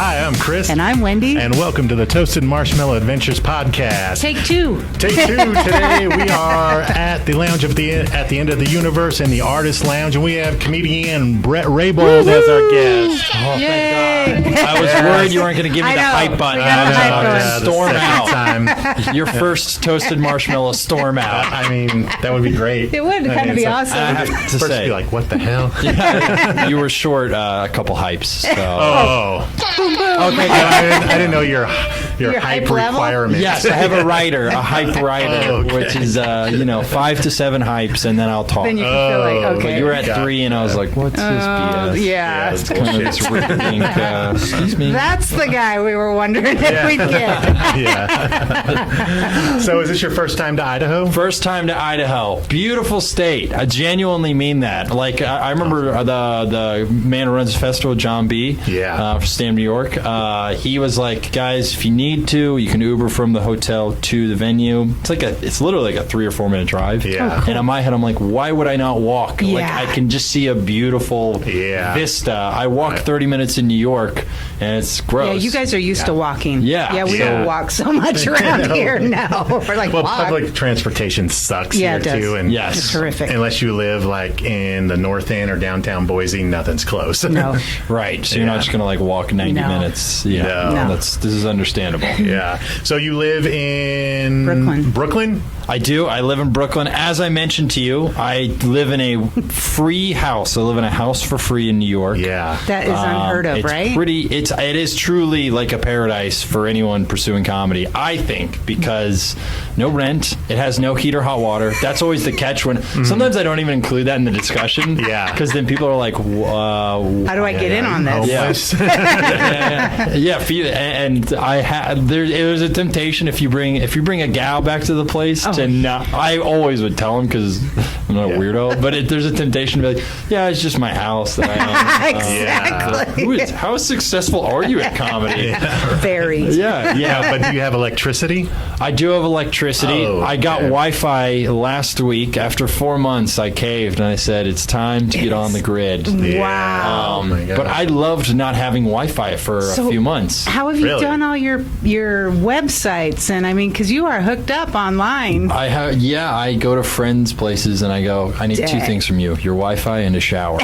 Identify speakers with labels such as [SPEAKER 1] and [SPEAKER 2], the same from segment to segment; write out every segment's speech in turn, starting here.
[SPEAKER 1] Hi, I'm Chris.
[SPEAKER 2] And I'm Wendy.
[SPEAKER 1] And welcome to the Toasted Marshmallow Adventures Podcast.
[SPEAKER 2] Take two.
[SPEAKER 1] Today we are at the lounge at the end of the universe in the Artist Lounge, and we have comedian Bret Raybould as our guest.
[SPEAKER 3] Oh,
[SPEAKER 2] Yay.
[SPEAKER 3] thank God. I was worried you weren't going to give me the hype button. Storm out. Your first Toasted Marshmallow storm out.
[SPEAKER 1] I mean, that would be great.
[SPEAKER 2] It would kind of be awesome.
[SPEAKER 3] I have to
[SPEAKER 1] First
[SPEAKER 3] say,
[SPEAKER 1] be like, what the hell?
[SPEAKER 3] Yeah, you were short a couple hypes. So.
[SPEAKER 1] Okay. I didn't know your hype
[SPEAKER 2] level?
[SPEAKER 1] requirements.
[SPEAKER 3] Yes, I have a hype writer, which is 5 to 7 hypes, and then I'll talk.
[SPEAKER 2] Then you can feel like,
[SPEAKER 3] But
[SPEAKER 2] okay.
[SPEAKER 3] you were at 3, and I was like, "What's this BS?"
[SPEAKER 2] Yeah.
[SPEAKER 1] It's
[SPEAKER 3] Kind of
[SPEAKER 1] bullshit.
[SPEAKER 3] this rink, excuse me.
[SPEAKER 2] That's the guy we were wondering if we'd get.
[SPEAKER 1] Yeah. So is this your first time to Idaho?
[SPEAKER 3] First time to Idaho. Beautiful state. I genuinely mean that. Like, I remember the man who runs the festival, John B.
[SPEAKER 1] Yeah.
[SPEAKER 3] For Stamford, New York. He was like, guys, if you need to, you can Uber from the hotel to the venue. It's literally like a 3 or 4 minute drive.
[SPEAKER 1] Yeah.
[SPEAKER 3] And in my head, I'm like, why would I not walk?
[SPEAKER 2] Yeah.
[SPEAKER 3] Like, I can just see a beautiful vista. I walk 30 minutes in New York, and it's gross.
[SPEAKER 2] Yeah, you guys are used to walking.
[SPEAKER 3] Yeah.
[SPEAKER 2] Yeah, we
[SPEAKER 1] Yeah.
[SPEAKER 2] don't walk so much around here now. We're like,
[SPEAKER 1] Well,
[SPEAKER 2] walk.
[SPEAKER 1] public transportation sucks
[SPEAKER 2] Yeah,
[SPEAKER 1] here
[SPEAKER 2] it does.
[SPEAKER 1] too, and
[SPEAKER 3] Yes.
[SPEAKER 2] It's terrific.
[SPEAKER 1] unless you live like in the North End or downtown Boise, nothing's close.
[SPEAKER 2] No.
[SPEAKER 3] Right. So you're not just going to like walk 90
[SPEAKER 2] No.
[SPEAKER 3] minutes. Yeah.
[SPEAKER 1] No.
[SPEAKER 3] This is understandable.
[SPEAKER 1] Yeah. So you live in
[SPEAKER 2] Brooklyn.
[SPEAKER 3] I do. I live in Brooklyn. As I mentioned to you, I live in a free house. I live in a house for free in New York.
[SPEAKER 1] Yeah.
[SPEAKER 2] That is unheard of,
[SPEAKER 3] it's
[SPEAKER 2] right?
[SPEAKER 3] It is truly like a paradise for anyone pursuing comedy, I think, because no rent, it has no heat or hot water. That's always the catch. When sometimes I don't even include that in the discussion.
[SPEAKER 1] Yeah.
[SPEAKER 3] Because then people are like,
[SPEAKER 2] How do I get in on this?
[SPEAKER 1] Homeless.
[SPEAKER 3] and I had there's a temptation if you bring a gal back to the place to not. I always would tell them because I'm not a weirdo, but there's a temptation to be like, yeah, it's just my house that I own.
[SPEAKER 2] Exactly.
[SPEAKER 3] How successful are you at comedy?
[SPEAKER 2] Very.
[SPEAKER 1] Yeah, but do you have electricity?
[SPEAKER 3] I do have electricity.
[SPEAKER 1] Oh,
[SPEAKER 3] I got
[SPEAKER 1] okay.
[SPEAKER 3] Wi-Fi last week. After 4 months, I caved and I said it's time to get on the grid.
[SPEAKER 2] Wow.
[SPEAKER 1] Oh my God.
[SPEAKER 3] But I loved not having Wi-Fi for a few months.
[SPEAKER 2] How have you
[SPEAKER 1] Really?
[SPEAKER 2] done all your websites? And I mean, because you are hooked up online.
[SPEAKER 3] I go to friends' places and I go, I need 2
[SPEAKER 2] Dang.
[SPEAKER 3] things from you: your Wi-Fi and a shower.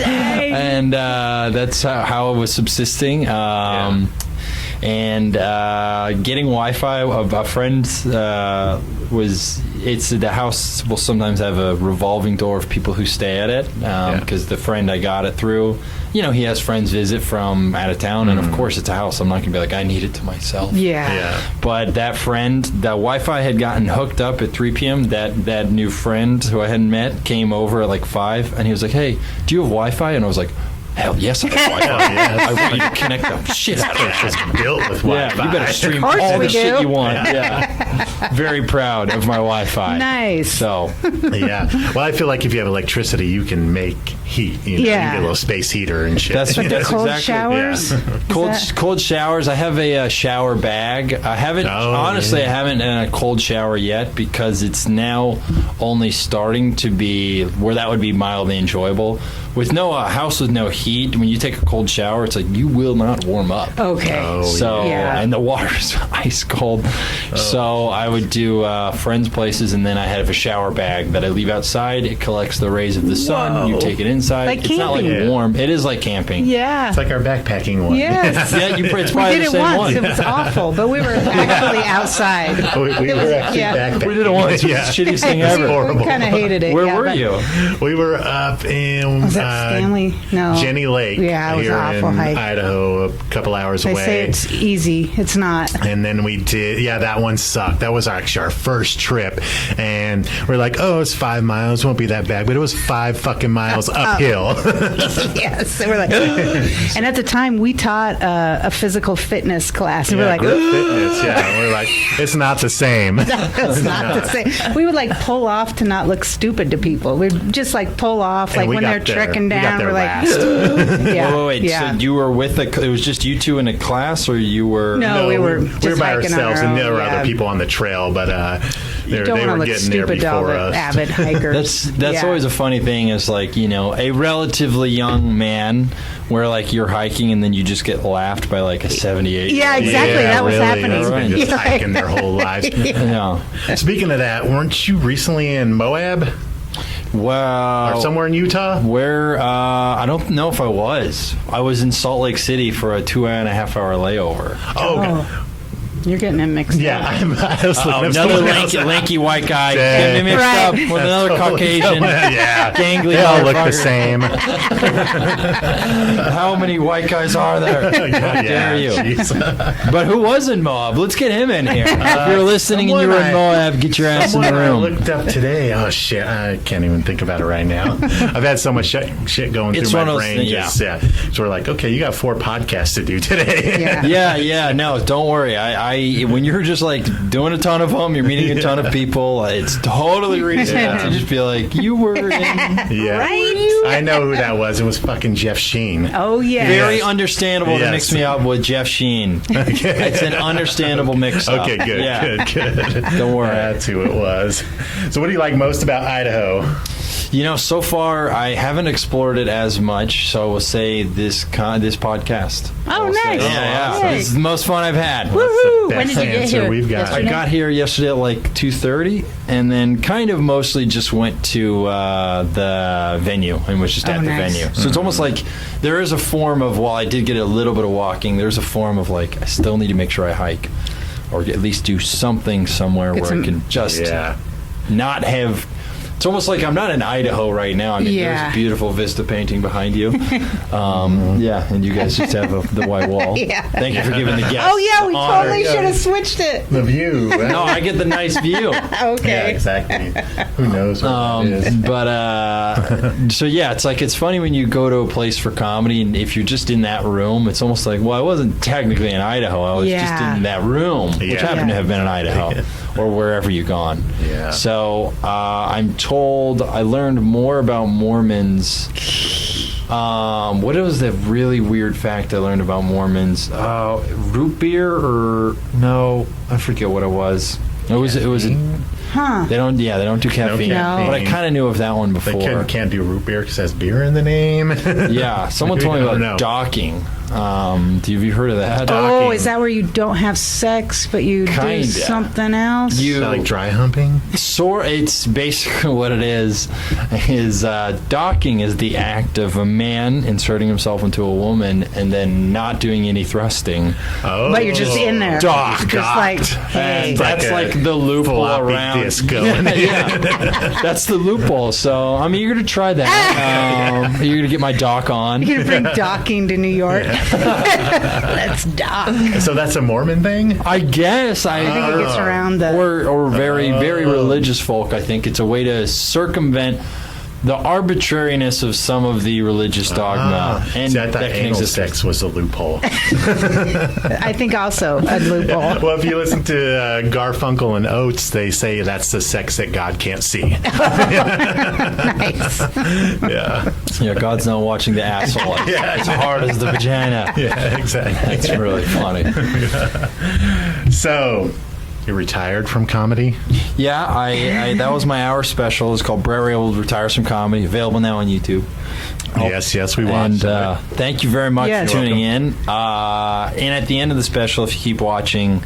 [SPEAKER 3] And that's how I was subsisting. And getting Wi-Fi, a friend the house will sometimes have a revolving door of people who stay at it because the friend I got it through, he has friends visit from out of town, and of course it's a house. I'm not gonna be like, I need it to myself.
[SPEAKER 2] Yeah.
[SPEAKER 3] But that friend, that Wi-Fi had gotten hooked up at 3 p.m. That new friend who I hadn't met came over at like 5, and he was like, "Hey, do you have Wi-Fi?" And I was like, "Hell yes, I have Wi-Fi.
[SPEAKER 1] yes.
[SPEAKER 3] I want you to connect the shit out of it."
[SPEAKER 1] It's built with
[SPEAKER 3] Yeah,
[SPEAKER 1] Wi-Fi.
[SPEAKER 3] you better stream
[SPEAKER 2] Of course
[SPEAKER 3] all
[SPEAKER 2] we
[SPEAKER 3] the shit
[SPEAKER 2] do.
[SPEAKER 3] you want. Yeah. Very proud of my Wi-Fi.
[SPEAKER 2] Nice.
[SPEAKER 3] So,
[SPEAKER 1] Yeah. Well, I feel like if you have electricity, you can make heat. You get a little space heater and shit.
[SPEAKER 3] That's
[SPEAKER 2] Cold
[SPEAKER 3] exactly.
[SPEAKER 2] showers?
[SPEAKER 1] Yeah.
[SPEAKER 3] Cold showers. I have a shower bag. I haven't honestly. I haven't done a cold shower yet because it's now only starting to be where that would be mildly enjoyable. With no house with no heat, when you take a cold shower, it's like you will not warm up.
[SPEAKER 2] Okay.
[SPEAKER 3] And the water's ice cold. So I would do friends' places, and then I have a shower bag that I leave outside. It collects the rays of the sun.
[SPEAKER 1] Whoa.
[SPEAKER 3] You take it inside.
[SPEAKER 2] Like
[SPEAKER 3] it's not like
[SPEAKER 2] camping.
[SPEAKER 3] warm. It is like camping.
[SPEAKER 2] Yeah.
[SPEAKER 1] It's like our backpacking one.
[SPEAKER 2] Yes.
[SPEAKER 3] Yeah, it's
[SPEAKER 2] We
[SPEAKER 3] probably
[SPEAKER 2] did
[SPEAKER 3] the
[SPEAKER 2] it
[SPEAKER 3] same
[SPEAKER 2] once.
[SPEAKER 3] one.
[SPEAKER 2] It was awful, but we were actually outside.
[SPEAKER 1] We were actually backpacking.
[SPEAKER 3] We did it once. It was the shittiest thing ever.
[SPEAKER 1] horrible.
[SPEAKER 2] We kind of hated it.
[SPEAKER 3] Where
[SPEAKER 2] yeah,
[SPEAKER 3] were
[SPEAKER 2] but-
[SPEAKER 3] you?
[SPEAKER 1] We were up in
[SPEAKER 2] Was that Stanley? No.
[SPEAKER 1] Jenny Lake.
[SPEAKER 2] Yeah, it was
[SPEAKER 1] here
[SPEAKER 2] an awful
[SPEAKER 1] in
[SPEAKER 2] hike.
[SPEAKER 1] Idaho, a couple hours
[SPEAKER 2] They
[SPEAKER 1] away.
[SPEAKER 2] say it's easy. It's not.
[SPEAKER 1] And then we did, that one sucked. That was actually our first trip. And we're like, it's 5 miles, won't be that bad. But it was 5 fucking miles uphill.
[SPEAKER 2] Yes. We're like, and at the time we taught a physical fitness class. And we're like,
[SPEAKER 1] group fitness, We're like, it's not the same.
[SPEAKER 2] it's not the same. We would like pull off to not look stupid to people. We'd just like pull off,
[SPEAKER 1] And
[SPEAKER 2] like
[SPEAKER 1] we
[SPEAKER 2] when
[SPEAKER 1] got
[SPEAKER 2] they're
[SPEAKER 1] there.
[SPEAKER 2] trekking
[SPEAKER 1] We got
[SPEAKER 2] down.
[SPEAKER 1] there
[SPEAKER 2] We're like,
[SPEAKER 1] last.
[SPEAKER 2] yeah,
[SPEAKER 3] Wait,
[SPEAKER 2] yeah.
[SPEAKER 3] so you were with it was just you two in a class, or you were?
[SPEAKER 2] No, we were just
[SPEAKER 1] by
[SPEAKER 2] hiking on
[SPEAKER 1] ourselves,
[SPEAKER 2] our
[SPEAKER 1] and there
[SPEAKER 2] own,
[SPEAKER 1] were
[SPEAKER 2] yeah.
[SPEAKER 1] other people on the trail. But
[SPEAKER 2] You don't want to look stupid to all the avid hikers.
[SPEAKER 3] That's always a funny thing is like, a relatively young man where like you're hiking and then you just get laughed by like a 78.
[SPEAKER 2] Yeah, exactly. That was happening.
[SPEAKER 1] They've been just hiking their whole lives.
[SPEAKER 3] Yeah.
[SPEAKER 1] Speaking of that, weren't you recently in Moab?
[SPEAKER 3] Well,
[SPEAKER 1] Or somewhere in Utah?
[SPEAKER 3] Where I don't know if I was. I was in Salt Lake City for a 2.5 hour layover.
[SPEAKER 1] Oh.
[SPEAKER 2] You're getting it mixed up.
[SPEAKER 1] Yeah, I was looking at
[SPEAKER 3] another
[SPEAKER 1] someone else.
[SPEAKER 3] lanky white guy
[SPEAKER 1] Dang.
[SPEAKER 3] getting me mixed
[SPEAKER 2] Right.
[SPEAKER 3] up with another Caucasian.
[SPEAKER 1] Yeah,
[SPEAKER 3] gangly
[SPEAKER 1] they all look the
[SPEAKER 3] motherfucker.
[SPEAKER 1] same.
[SPEAKER 3] How many white guys are there? How dare you?
[SPEAKER 1] Jeez.
[SPEAKER 3] But who was in Moab? Let's get him in here. If you're listening and you were in Moab, get your ass in the
[SPEAKER 1] Someone I
[SPEAKER 3] room.
[SPEAKER 1] looked up today. Oh shit! I can't even think about it right now. I've had so much shit going
[SPEAKER 3] It's
[SPEAKER 1] through
[SPEAKER 3] one
[SPEAKER 1] my
[SPEAKER 3] of those
[SPEAKER 1] brain.
[SPEAKER 3] things,
[SPEAKER 1] Just, yeah. So we're like, okay, you got 4 podcasts to do today.
[SPEAKER 2] Yeah.
[SPEAKER 3] No, don't worry. I when you're just like doing a ton of them, you're meeting a ton of people. It's totally reasonable to just be like, you were in.
[SPEAKER 1] Yeah.
[SPEAKER 2] Right?
[SPEAKER 1] I know who that was. It was fucking Jeff Sheen.
[SPEAKER 2] Oh, yeah.
[SPEAKER 3] Very understandable to
[SPEAKER 1] Yes.
[SPEAKER 3] mix me up with Jeff Sheen. It's an understandable mix-up.
[SPEAKER 1] Okay, good,
[SPEAKER 3] Yeah.
[SPEAKER 1] good.
[SPEAKER 3] Don't worry.
[SPEAKER 1] That's who it was. So what do you like most about Idaho?
[SPEAKER 3] So far I haven't explored it as much, so I will say this podcast.
[SPEAKER 2] Oh,
[SPEAKER 3] I'll say-
[SPEAKER 2] nice.
[SPEAKER 3] Yeah.
[SPEAKER 2] Yay.
[SPEAKER 3] This is the most fun I've had.
[SPEAKER 2] Woohoo!
[SPEAKER 1] Best
[SPEAKER 2] When did you get
[SPEAKER 1] answer
[SPEAKER 2] here?
[SPEAKER 1] we've got.
[SPEAKER 3] I got here yesterday at like 2:30, and then kind of mostly just went to the venue and was just at the
[SPEAKER 2] nice.
[SPEAKER 3] venue. So it's almost like there is a form of, while I did get a little bit of walking, there's a form of like I still need to make sure I hike, or at least do something somewhere where I can just not have. It's almost like I'm not in Idaho right now. I mean, there's a beautiful vista painting behind you. And you guys just have the white wall.
[SPEAKER 2] Yeah.
[SPEAKER 3] Thank you for giving the guests.
[SPEAKER 2] Oh, yeah, we
[SPEAKER 3] the honor.
[SPEAKER 2] totally should have switched it.
[SPEAKER 1] The view.
[SPEAKER 3] No, I get the nice view.
[SPEAKER 2] Okay.
[SPEAKER 1] Yeah, exactly. Who knows what it is?
[SPEAKER 3] But so yeah, it's funny when you go to a place for comedy, and if you're just in that room, it's almost like, well, I wasn't technically in Idaho. I was just in that room, which happened to have been in Idaho or wherever you've gone.
[SPEAKER 1] Yeah.
[SPEAKER 3] So I'm told I learned more about Mormons. What was the really weird fact I learned about Mormons? Root beer or no? I forget what it was. It was
[SPEAKER 2] Huh.
[SPEAKER 3] They don't do caffeine.
[SPEAKER 2] No.
[SPEAKER 3] But I kind of knew of that one before.
[SPEAKER 1] They can't do root beer because it has beer in the name.
[SPEAKER 3] Yeah, someone told me about docking. Have you heard of that?
[SPEAKER 2] Oh, is that where you don't have sex, but you
[SPEAKER 3] Kinda.
[SPEAKER 2] do something else?
[SPEAKER 1] Is that like dry humping?
[SPEAKER 3] It's basically what it is docking is the act of a man inserting himself into a woman and then not doing any thrusting.
[SPEAKER 1] Oh.
[SPEAKER 2] But you're just in there.
[SPEAKER 3] Docked.
[SPEAKER 2] Just like, hey.
[SPEAKER 3] And that's like the loophole
[SPEAKER 1] floppy
[SPEAKER 3] around.
[SPEAKER 1] disk going.
[SPEAKER 3] Yeah, that's the loophole. So I'm eager to try that. Eager to get my dock on.
[SPEAKER 2] You're going to bring docking to New York. Let's dock.
[SPEAKER 1] So that's a Mormon thing?
[SPEAKER 3] I guess
[SPEAKER 2] I think it gets around the...
[SPEAKER 3] or very religious folk. I think it's a way to circumvent the arbitrariness of some of the religious dogma. And
[SPEAKER 1] See, I thought
[SPEAKER 3] that can
[SPEAKER 1] anal
[SPEAKER 3] exist.
[SPEAKER 1] sex was a loophole.
[SPEAKER 2] I think also a loophole.
[SPEAKER 1] Well, if you listen to Garfunkel and Oates, they say that's the sex that God can't see.
[SPEAKER 2] Nice.
[SPEAKER 1] Yeah.
[SPEAKER 3] Yeah, God's not watching the asshole. It's hard as the vagina.
[SPEAKER 1] Yeah, exactly.
[SPEAKER 3] That's really funny.
[SPEAKER 1] So, you retired from comedy?
[SPEAKER 3] Yeah, I that was my hour special. It's called Bret Raybould Retires from Comedy. Available now on YouTube.
[SPEAKER 1] Yes, we watched
[SPEAKER 3] And thank you very much
[SPEAKER 2] Yes.
[SPEAKER 3] for tuning in. And at the end of the special, if you keep watching,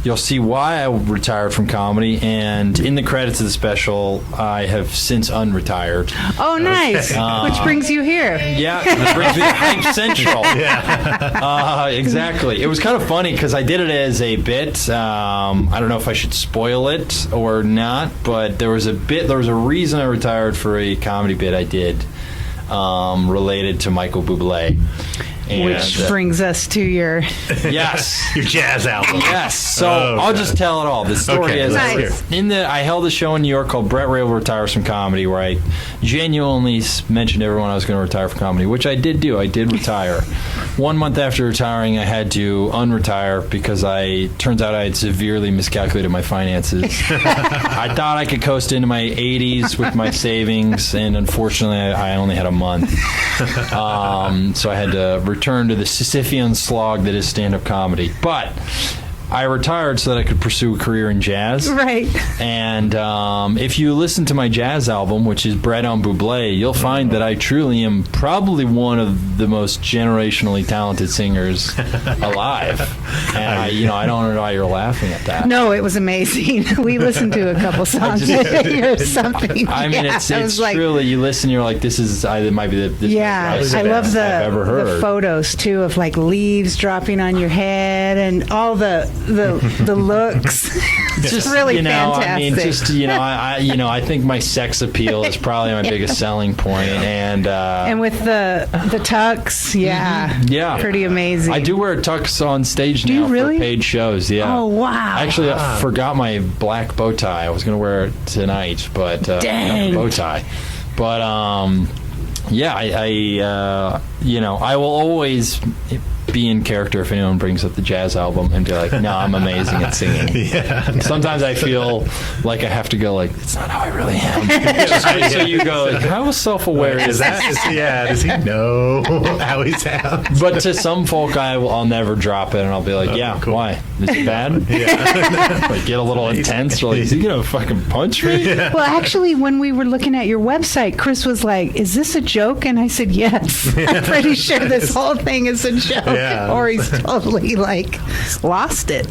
[SPEAKER 3] you'll see why I retired from comedy. And in the credits of the special, I have since unretired.
[SPEAKER 2] Oh, nice. Which brings you here.
[SPEAKER 3] Yeah, that brings me to Hype Central.
[SPEAKER 1] Yeah.
[SPEAKER 3] Exactly. It was kind of funny because I did it as a bit. I don't know if I should spoil it or not, but there was a reason I retired for a comedy bit I did related to Michael Bublé. And,
[SPEAKER 2] Which brings us to your...
[SPEAKER 3] yes.
[SPEAKER 1] Your jazz album.
[SPEAKER 3] Yes. So I'll just tell it all. The story
[SPEAKER 1] Okay,
[SPEAKER 3] is
[SPEAKER 2] let's
[SPEAKER 3] I held a show in New York called Bret Raybould Retires from Comedy, where I genuinely mentioned to everyone I was going to retire from comedy, which I did do. I did retire. 1 month after retiring, I had to unretire because turns out I had severely miscalculated my finances. I thought I could coast into my 80s with my savings, and unfortunately, I only had a month. So I had to return to the Sisyphean slog that is stand-up comedy. But I retired so that I could pursue a career in jazz.
[SPEAKER 2] Right.
[SPEAKER 3] And if you listen to my jazz album, which is Bret on Bublé, you'll find that I truly am probably one of the most generationally talented singers alive. And I don't know why you're laughing at that.
[SPEAKER 2] No, it was amazing. We listened to a couple songs or something.
[SPEAKER 3] I mean, it's truly, you listen, you're like, it might be the best
[SPEAKER 2] I love
[SPEAKER 3] I've ever heard.
[SPEAKER 2] the photos too of like leaves dropping on your head and all the looks. It's just really fantastic.
[SPEAKER 3] I mean, I think my sex appeal is probably my biggest selling point, and
[SPEAKER 2] with the tux,
[SPEAKER 3] yeah,
[SPEAKER 2] pretty amazing.
[SPEAKER 3] I do wear a tux on stage now for paid shows. Yeah.
[SPEAKER 2] Oh wow.
[SPEAKER 3] Actually, I forgot my black bow tie. I was going to wear it tonight, but
[SPEAKER 2] dang,
[SPEAKER 3] bow tie. But I will always be in character if anyone brings up the jazz album and be like, no, I'm amazing at singing. Sometimes I feel like I have to go like, it's not how I really am. So you go, like, how self-aware is that?
[SPEAKER 1] Does he know how he sounds?
[SPEAKER 3] But to some folk, I'll never drop it, and I'll be like, cool. Why? Is it bad? Like, get a little intense. Or like, is he going to fucking punch me?
[SPEAKER 2] Well, actually, when we were looking at your website, Chris was like, is this a joke? And I said, yes. I'm pretty sure this whole thing is a joke. Or he's totally like lost it.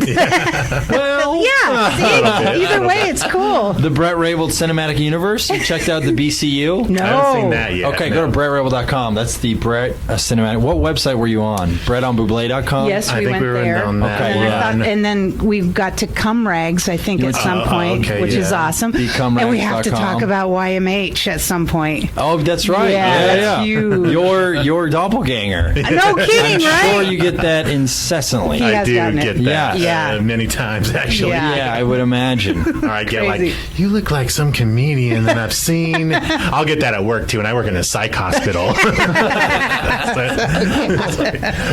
[SPEAKER 3] Well,
[SPEAKER 2] see, either way, it's cool.
[SPEAKER 3] The Bret Raybould Cinematic Universe. You checked out the BCU?
[SPEAKER 2] No,
[SPEAKER 1] I haven't seen that yet.
[SPEAKER 3] Okay, go to BretRaybould.com. That's the Bret Cinematic. What website were you on? BretOnBublé.com?
[SPEAKER 2] Yes,
[SPEAKER 1] I think
[SPEAKER 2] went
[SPEAKER 1] we were
[SPEAKER 2] there.
[SPEAKER 1] on that.
[SPEAKER 3] Okay,
[SPEAKER 2] and then we've got to Cum Rags, I think, at some point, which is awesome.
[SPEAKER 3] And
[SPEAKER 2] we have to talk about YMH at some point.
[SPEAKER 3] Oh, that's right.
[SPEAKER 2] Yeah. Huge.
[SPEAKER 3] Your doppelganger.
[SPEAKER 2] No kidding,
[SPEAKER 3] I'm
[SPEAKER 2] right?
[SPEAKER 3] sure you get that incessantly.
[SPEAKER 2] He
[SPEAKER 1] I do
[SPEAKER 2] gotten
[SPEAKER 1] get
[SPEAKER 2] it.
[SPEAKER 1] that many times, actually.
[SPEAKER 2] Yeah.
[SPEAKER 3] I would imagine.
[SPEAKER 1] Or I get like, you look like some comedian that I've seen. I'll get that at work, too, and I work in a psych hospital.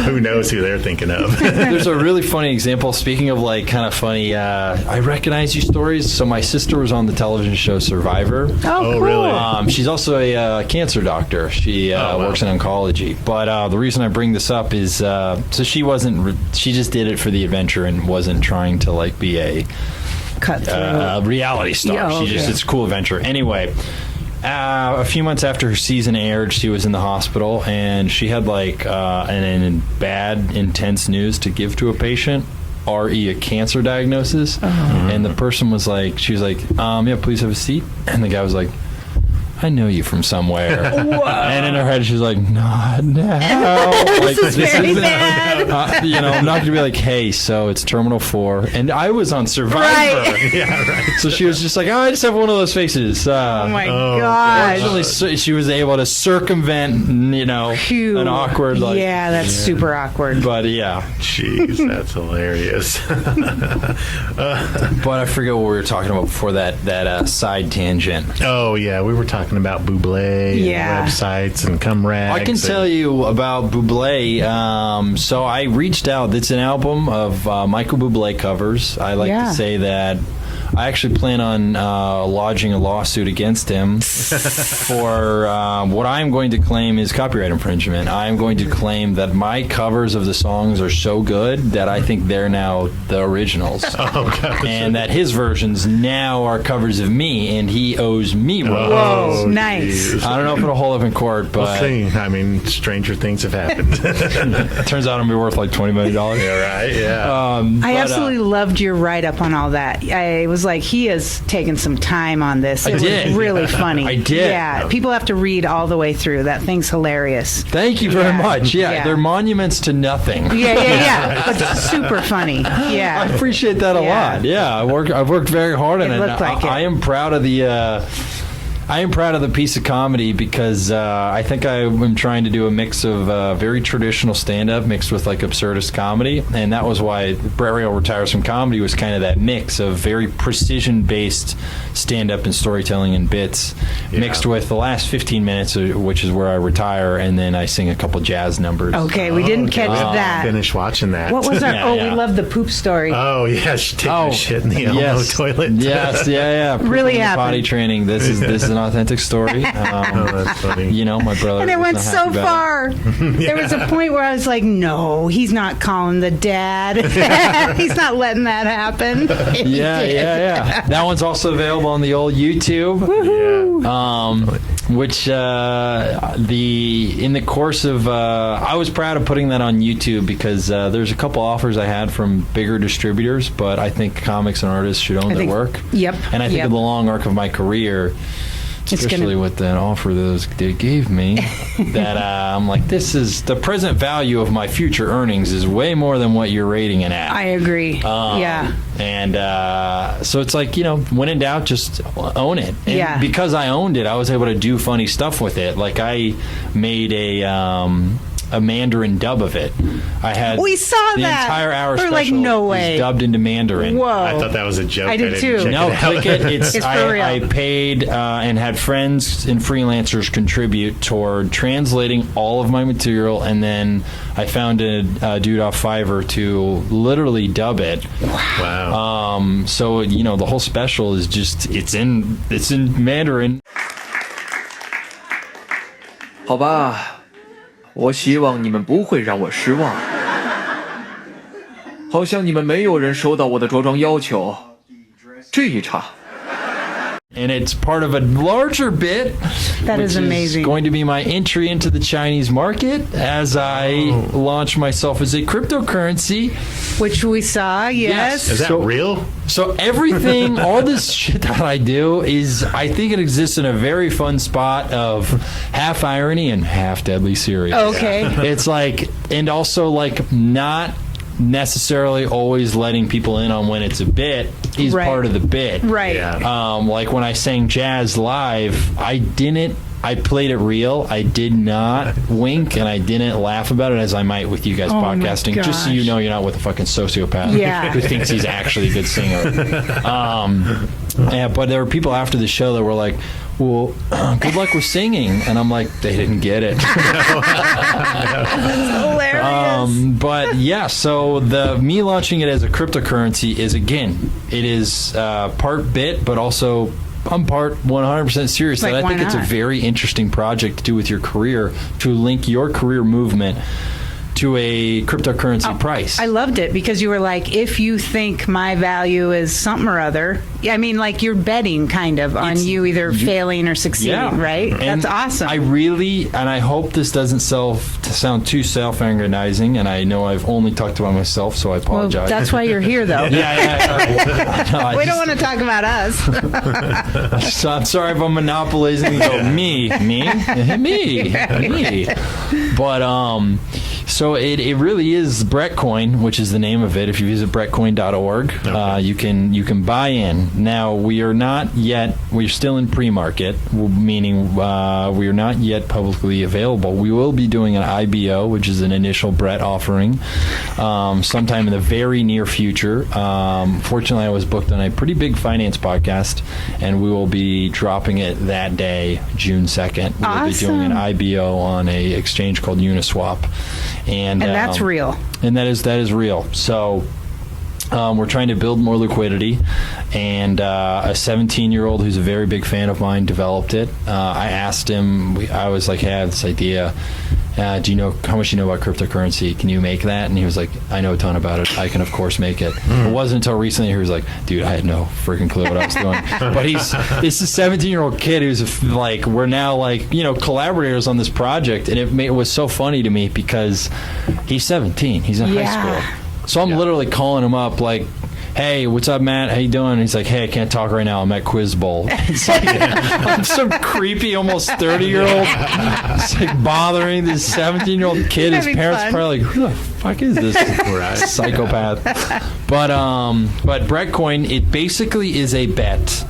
[SPEAKER 1] Who knows who they're thinking of?
[SPEAKER 3] There's a really funny example. Speaking of like kind of funny, I recognize you stories. So my sister was on the television show Survivor.
[SPEAKER 2] Oh, cool.
[SPEAKER 1] Really?
[SPEAKER 3] She's also a cancer doctor. She works in oncology. But the reason I bring this up is so she just did it for the adventure and wasn't trying to like be a reality star. It's a cool adventure. Anyway, a few months after her season aired, she was in the hospital and she had like an bad, intense news to give to a patient. A cancer diagnosis. And the person was like, she was like, please have a seat. And the guy was like, I know you from somewhere. And in her head, she's like, not now. Like,
[SPEAKER 2] this is very bad.
[SPEAKER 3] I'm not going to be like, hey, so it's Terminal 4. And I was on Survivor.
[SPEAKER 2] Right.
[SPEAKER 3] So she was just like, I just have one of those faces.
[SPEAKER 2] Oh, my gosh.
[SPEAKER 3] Fortunately, she was able to circumvent, an awkward, like...
[SPEAKER 2] Yeah, that's super awkward.
[SPEAKER 3] But, yeah.
[SPEAKER 1] Jeez, that's hilarious.
[SPEAKER 3] But I forget what we were talking about before that side tangent.
[SPEAKER 1] Oh, yeah, we were talking about Bublé and websites and Cum Rags.
[SPEAKER 3] I can tell you about Bublé. So I reached out. It's an album of Michael Bublé covers. I like to say that I actually plan on lodging a lawsuit against him for what I'm going to claim is copyright infringement. I'm going to claim that my covers of the songs are so good that I think they're now the originals.
[SPEAKER 1] Oh, gosh.
[SPEAKER 3] And that his versions now are covers of me, and he owes me royalties.
[SPEAKER 2] Whoa, nice.
[SPEAKER 1] Geez.
[SPEAKER 3] I don't know if it'll hold up in court, but...
[SPEAKER 1] We'll see. I mean, stranger things have happened.
[SPEAKER 3] It turns out I'm going to be worth like $20 million.
[SPEAKER 1] Yeah, right? Yeah.
[SPEAKER 2] I absolutely loved your write-up on all that. I was like, he has taken some time on this. It was really funny.
[SPEAKER 3] I did.
[SPEAKER 2] Yeah, people have to read all the way through. That thing's hilarious.
[SPEAKER 3] Thank you very much. Yeah, they're monuments to nothing.
[SPEAKER 2] Yeah. But super funny. Yeah.
[SPEAKER 3] I appreciate that a lot. Yeah, I've worked very hard on it.
[SPEAKER 2] Looked like it.
[SPEAKER 3] I am proud of the piece of comedy because I think I am trying to do a mix of very traditional stand-up mixed with like absurdist comedy, and that was why Bret Raybould Retires from Comedy was kind of that mix of very precision-based stand-up and storytelling and bits mixed with the last 15 minutes, which is where I retire, and then I sing a couple jazz numbers.
[SPEAKER 2] Okay, we didn't catch that.
[SPEAKER 1] Finish watching that.
[SPEAKER 2] What was our? We love the poop story.
[SPEAKER 1] Oh yeah, she taking a shit in the Elmo toilet.
[SPEAKER 3] Yes, yeah.
[SPEAKER 2] Really happened.
[SPEAKER 3] Potty training. This is an authentic story.
[SPEAKER 1] That's funny.
[SPEAKER 3] You know, my brother.
[SPEAKER 2] And it
[SPEAKER 3] was
[SPEAKER 2] went
[SPEAKER 3] not
[SPEAKER 2] so
[SPEAKER 3] happy about
[SPEAKER 2] far. There was a point where I was like, no, he's not calling the dad. He's not letting that happen.
[SPEAKER 3] it. Yeah. That one's also available on the old YouTube. Which in the course of I was proud of putting that on YouTube because there's a couple offers I had from bigger distributors, but I think comics and artists should own their work.
[SPEAKER 2] Yep.
[SPEAKER 3] And I think of the long arc of my career, especially with that offer they gave me, that I'm like, this is the present value of my future earnings is way more than what you're rating it at.
[SPEAKER 2] I agree.
[SPEAKER 3] And so it's like, when in doubt, just own it. And because I owned it, I was able to do funny stuff with it. Like I made a Mandarin dub of it.
[SPEAKER 2] We saw
[SPEAKER 3] the
[SPEAKER 2] that.
[SPEAKER 3] entire hour
[SPEAKER 2] We're
[SPEAKER 3] special
[SPEAKER 2] like, no way.
[SPEAKER 3] is dubbed into Mandarin.
[SPEAKER 2] Whoa.
[SPEAKER 1] I thought that was a joke.
[SPEAKER 2] I did too.
[SPEAKER 3] No, click it. It's
[SPEAKER 2] for real.
[SPEAKER 3] I paid and had friends and freelancers contribute toward translating all of my material, and then I found a dude off Fiverr to literally dub it.
[SPEAKER 1] Wow.
[SPEAKER 3] So the whole special is just it's in Mandarin.
[SPEAKER 4] 好吧，我希望你们不会让我失望。好像你们没有人收到我的着装要求。这一场。
[SPEAKER 3] And it's part of a larger bit.
[SPEAKER 2] That is amazing.
[SPEAKER 3] It's going to be my entry into the Chinese market as I launch myself as a cryptocurrency.
[SPEAKER 2] Which we saw, yes.
[SPEAKER 1] Is that real?
[SPEAKER 3] So everything, all this shit that I do is, I think it exists in a very fun spot of half irony and half deadly serious.
[SPEAKER 2] Okay.
[SPEAKER 3] It's like, and also like not necessarily always letting people in on when it's a bit is part of the bit.
[SPEAKER 2] Right.
[SPEAKER 1] Yeah.
[SPEAKER 3] Like when I sang jazz live, I played it real. I did not wink and I didn't laugh about it as I might with you guys podcasting. Just so you know you're not with a fucking sociopath who thinks he's actually a good singer. But there were people after the show that were like, well, good luck with singing. And I'm like, they didn't get it.
[SPEAKER 2] Hilarious.
[SPEAKER 3] But yeah, so me launching it as a cryptocurrency is, again, it is part bit, but also I'm part 100% serious.
[SPEAKER 2] Like,
[SPEAKER 3] I think it's a very interesting project to do with your career, to link your career movement to a cryptocurrency price.
[SPEAKER 2] I loved it because you were like, if you think my value is something or other, I mean, like you're betting kind of on you either failing or succeeding, right?
[SPEAKER 3] And
[SPEAKER 2] that's awesome.
[SPEAKER 3] I really, and I hope this doesn't sound too self-aggrandizing, and I know I've only talked about myself, so I apologize.
[SPEAKER 2] Well, that's why you're here, though.
[SPEAKER 3] Yeah.
[SPEAKER 2] We don't want to talk about us.
[SPEAKER 3] So I'm sorry if I'm monopolizing. You go, me. But so it really is Bretcoin, which is the name of it. If you visit Bretcoin.org, you can buy in. Now we're still in pre-market, meaning we are not yet publicly available. We will be doing an IBO, which is an initial Bret offering, sometime in the very near future. Fortunately, I was booked on a pretty big finance podcast, and we will be dropping it that day, June 2nd. We'll be doing an IBO on a exchange called Uniswap. And
[SPEAKER 2] that's real.
[SPEAKER 3] And that is real. So we're trying to build more liquidity, and a 17-year-old who's a very big fan of mine developed it. I asked him, I was like, hey, I have this idea. Do you know how much you know about cryptocurrency? Can you make that? And he was like, I know a ton about it. I can, of course, make it. It wasn't until recently he was like, dude, I had no freaking clue what I was doing. But it's a 17-year-old kid who's like, we're now like, collaborators on this project. And it was so funny to me because he's 17. He's in high school. So I'm literally calling him up like, hey, what's up, Matt? How you doing? And he's like, hey, I can't talk right now. I'm at Quiz Bowl. It's like, I'm some creepy, almost 30-year-old. It's like bothering this 17-year-old kid. His parents are probably like, who the fuck is this psychopath? But Bretcoin, it basically is a bet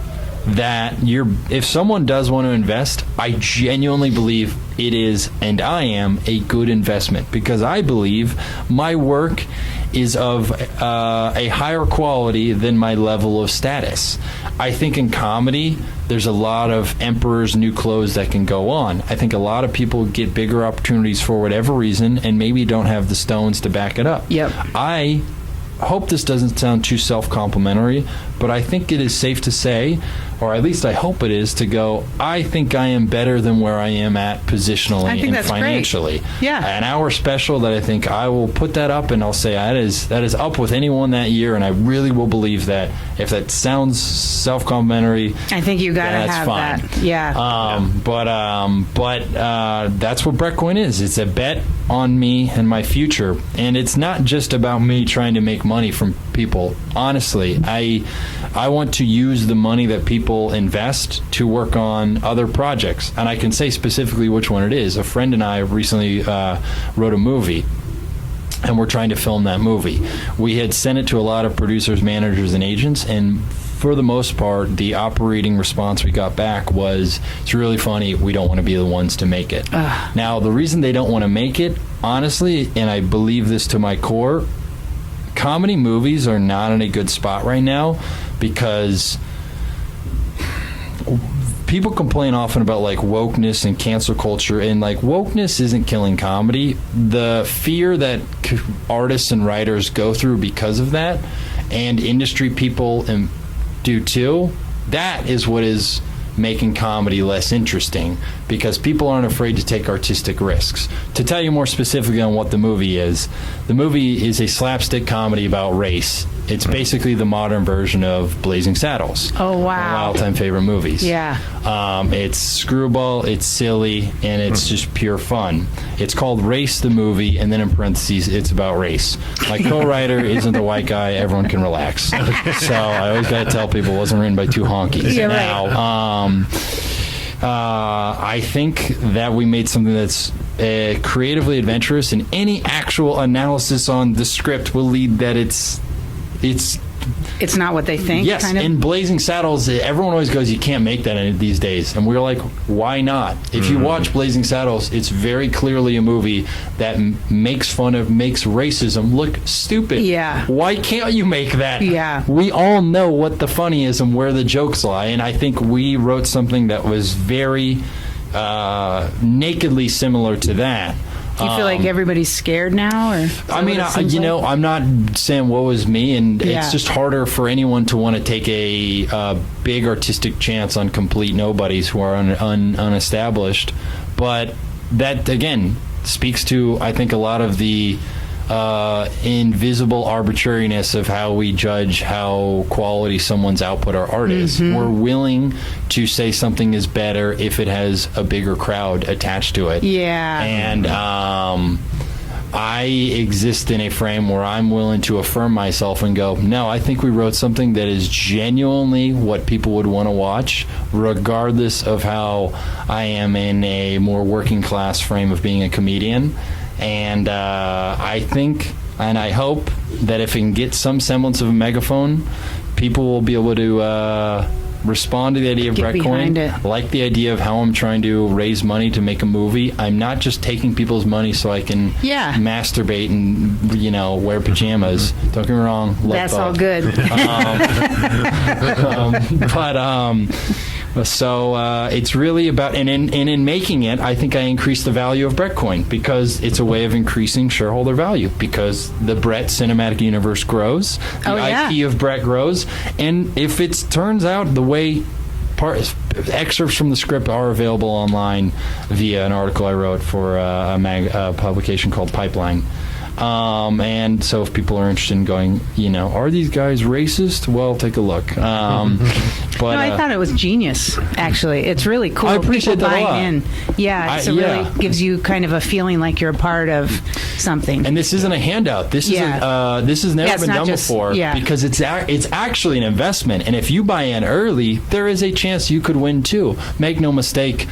[SPEAKER 3] that if someone does want to invest, I genuinely believe it is, and I am, a good investment, because I believe my work is of a higher quality than my level of status. I think in comedy, there's a lot of emperor's new clothes that can go on. I think a lot of people get bigger opportunities for whatever reason and maybe don't have the stones to back it up.
[SPEAKER 2] Yep.
[SPEAKER 3] I hope this doesn't sound too self-complimentary, but I think it is safe to say, or at least I hope it is, to go, I think I am better than where I am at positionally and financially.
[SPEAKER 2] Great. Yeah.
[SPEAKER 3] An hour special that I think I will put that up and I'll say that is up with anyone that year, and I really will believe that. If that sounds self-complimentary,
[SPEAKER 2] I think you got to have
[SPEAKER 3] fine.
[SPEAKER 2] that. Yeah.
[SPEAKER 3] But that's what Bretcoin is. It's a bet on me and my future, and it's not just about me trying to make money from people. Honestly, I want to use the money that people invest to work on other projects, and I can say specifically which one it is. A friend and I recently wrote a movie, and we're trying to film that movie. We had sent it to a lot of producers, managers, and agents, and for the most part, the operating response we got back was, it's really funny, we don't want to be the ones to make it. Now, the reason they don't want to make it, honestly, and I believe this to my core, comedy movies are not in a good spot right now because people complain often about like wokeness and cancel culture, and like wokeness isn't killing comedy. The fear that artists and writers go through because of that, and industry people do too, that is what is making comedy less interesting, because people aren't afraid to take artistic risks. To tell you more specifically on what the movie is a slapstick comedy about race. It's basically the modern version of Blazing Saddles.
[SPEAKER 2] Oh, wow.
[SPEAKER 3] One of my all-time favorite movies.
[SPEAKER 2] Yeah.
[SPEAKER 3] It's screwball, it's silly, and it's just pure fun. It's called Race the Movie, and then in parentheses, it's about race. My co-writer isn't the white guy. Everyone can relax. So I always got to tell people it wasn't written by two honkies.
[SPEAKER 2] Yeah,
[SPEAKER 3] now, I think that we made something that's creatively adventurous, and any actual analysis on the script will lead that it's
[SPEAKER 2] not what they think.
[SPEAKER 3] Yes,
[SPEAKER 2] kind of?
[SPEAKER 3] in Blazing Saddles, everyone always goes, you can't make that these days. And we're like, why not? If you watch Blazing Saddles, it's very clearly a movie that makes racism look stupid.
[SPEAKER 2] Yeah.
[SPEAKER 3] Why can't you make that?
[SPEAKER 2] Yeah.
[SPEAKER 3] We all know what the funny is and where the jokes lie. And I think we wrote something that was very nakedly similar to that.
[SPEAKER 2] Do you feel like everybody's scared now? Or
[SPEAKER 3] I mean, I'm not saying woe is me, and it's just harder for anyone to want to take a big artistic chance on complete nobodies who are unestablished. But that, again, speaks to, I think, a lot of the invisible arbitrariness of how we judge how quality someone's output or art is. We're willing to say something is better if it has a bigger crowd attached to it.
[SPEAKER 2] Yeah.
[SPEAKER 3] And I exist in a frame where I'm willing to affirm myself and go, no, I think we wrote something that is genuinely what people would want to watch, regardless of how I am in a more working class frame of being a comedian. And I think, and I hope, that if it can get some semblance of a megaphone, people will be able to respond to the idea of Bretcoin, like the idea of how I'm trying to raise money to make a movie. I'm not just taking people's money so I can masturbate and wear pajamas. Don't get me wrong.
[SPEAKER 2] That's all good.
[SPEAKER 3] So it's really about, and in making it, I think I increased the value of Bretcoin because it's a way of increasing shareholder value, because the Bret cinematic universe grows, the IP of Bret grows, and if it turns out the way excerpts from the script are available online via an article I wrote for a publication called Pipeline. And so if people are interested in going, are these guys racist? Well, take a look. But
[SPEAKER 2] I thought it was genius, actually. It's really cool.
[SPEAKER 3] I appreciate that a lot.
[SPEAKER 2] In. Yeah, it really gives you kind of a feeling like you're a part of something.
[SPEAKER 3] And this isn't a handout. This has never been done before because it's actually an investment. And if you buy in early, there is a chance you could win too. Make no mistake.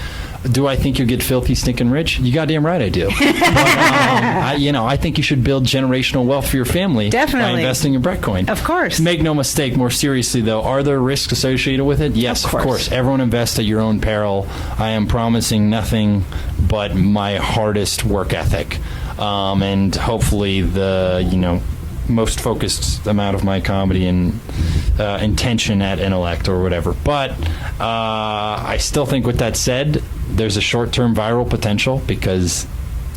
[SPEAKER 3] Do I think you'll get filthy, stinking rich? You goddamn right I do. But, I think you should build generational wealth for your family by investing in Bretcoin.
[SPEAKER 2] Of course.
[SPEAKER 3] Make no mistake, more seriously, though, are there risks associated with it? Yes, of course. Everyone invests at your own peril. I am promising nothing but my hardest work ethic. And hopefully the, most focused amount of my comedy and intention at intellect or whatever. But I still think, with that said, there's a short-term viral potential because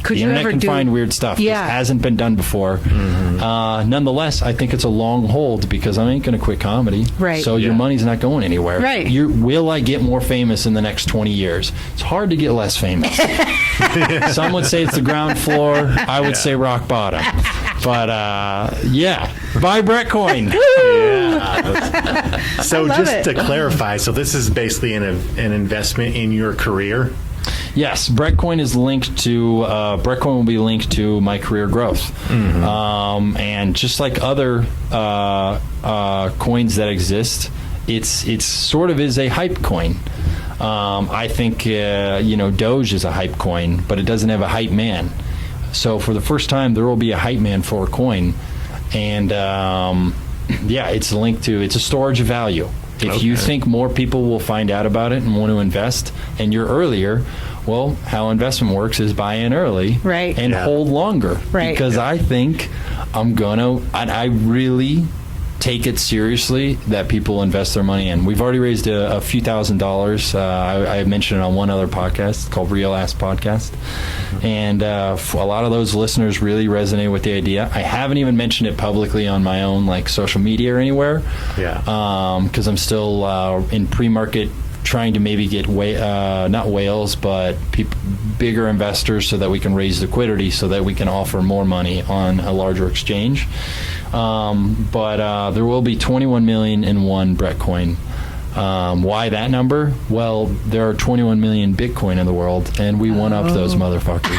[SPEAKER 2] Could
[SPEAKER 3] the
[SPEAKER 2] you
[SPEAKER 3] internet
[SPEAKER 2] ever
[SPEAKER 3] can
[SPEAKER 2] do-
[SPEAKER 3] find weird stuff.
[SPEAKER 2] Yeah.
[SPEAKER 3] This hasn't been done before. Nonetheless, I think it's a long hold because I ain't going to quit comedy.
[SPEAKER 2] Right.
[SPEAKER 3] So your money's not going anywhere.
[SPEAKER 2] Right.
[SPEAKER 3] Will I get more famous in the next 20 years? It's hard to get less famous. Some would say it's the ground floor. I would say rock bottom. But yeah, buy Bret Coin.
[SPEAKER 1] So
[SPEAKER 2] love
[SPEAKER 1] just
[SPEAKER 2] it.
[SPEAKER 1] to clarify, so this is basically an investment in your career?
[SPEAKER 3] Yes, Bret Coin is linked to Bret Coin will be linked to my career growth, and just like other coins that exist, it's sort of is a hype coin. I think Doge is a hype coin, but it doesn't have a hype man. So for the first time, there will be a hype man for a coin, and it's linked to it's a storage of value. If you think more people will find out about it and want to invest, and you're earlier, well, how investment works is buy in early and hold longer.
[SPEAKER 2] Right.
[SPEAKER 3] Because I think I really take it seriously that people invest their money in. We've already raised a few $1,000s. I mentioned it on one other podcast called Real Ass Podcast. And a lot of those listeners really resonate with the idea. I haven't even mentioned it publicly on my own social media or anywhere. Yeah. Because I'm still in pre-market trying to maybe get not whales, but bigger investors so that we can raise liquidity so that we can offer more money on a larger exchange. But there will be 21 million in one Bret Coin. Why that number? Well, there are 21 million Bitcoin in the world, and we one up those motherfuckers.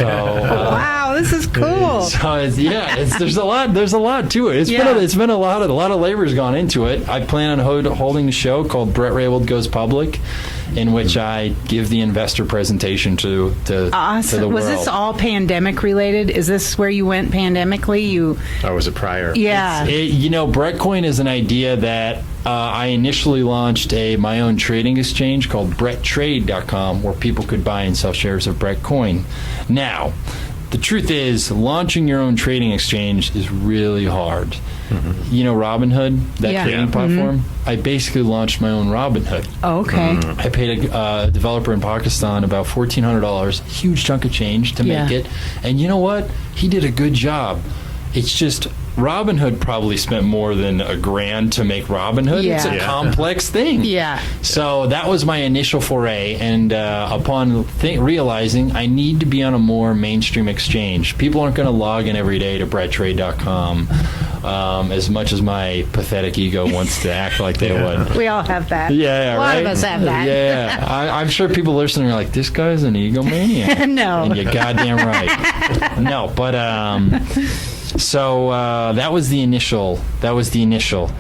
[SPEAKER 2] Wow, this is cool.
[SPEAKER 3] So there's a lot to it. It's been a lot of labor's gone into it. I plan on holding a show called Bret Raybould Goes Public, in which I give the investor presentation to
[SPEAKER 2] awesome.
[SPEAKER 3] To the world.
[SPEAKER 2] Was this all pandemic related? Is this where you went pandemically?
[SPEAKER 1] Or was it prior?
[SPEAKER 2] Yeah.
[SPEAKER 3] Bret Coin is an idea that I initially launched my own trading exchange called BretTrade.com, where people could buy and sell shares of Bret Coin. Now, the truth is, launching your own trading exchange is really hard. Robinhood, that trading platform? I basically launched my own Robinhood.
[SPEAKER 2] Oh, okay.
[SPEAKER 3] I paid a developer in Pakistan about $1,400, huge chunk of change to make it. And you know what? He did a good job. It's just Robinhood probably spent more than $1,000 to make Robinhood.
[SPEAKER 2] Yeah.
[SPEAKER 3] It's a complex thing.
[SPEAKER 2] Yeah.
[SPEAKER 3] So that was my initial foray, and upon realizing I need to be on a more mainstream exchange, people aren't going to log in every day to BretTrade.com as much as my pathetic ego wants to act like they would.
[SPEAKER 2] We all have that.
[SPEAKER 3] Yeah,
[SPEAKER 2] a lot of us have that.
[SPEAKER 3] Yeah, I'm sure people listening are like, this guy's an egomaniac.
[SPEAKER 2] No.
[SPEAKER 3] And you're goddamn right. No, but so that was the initial,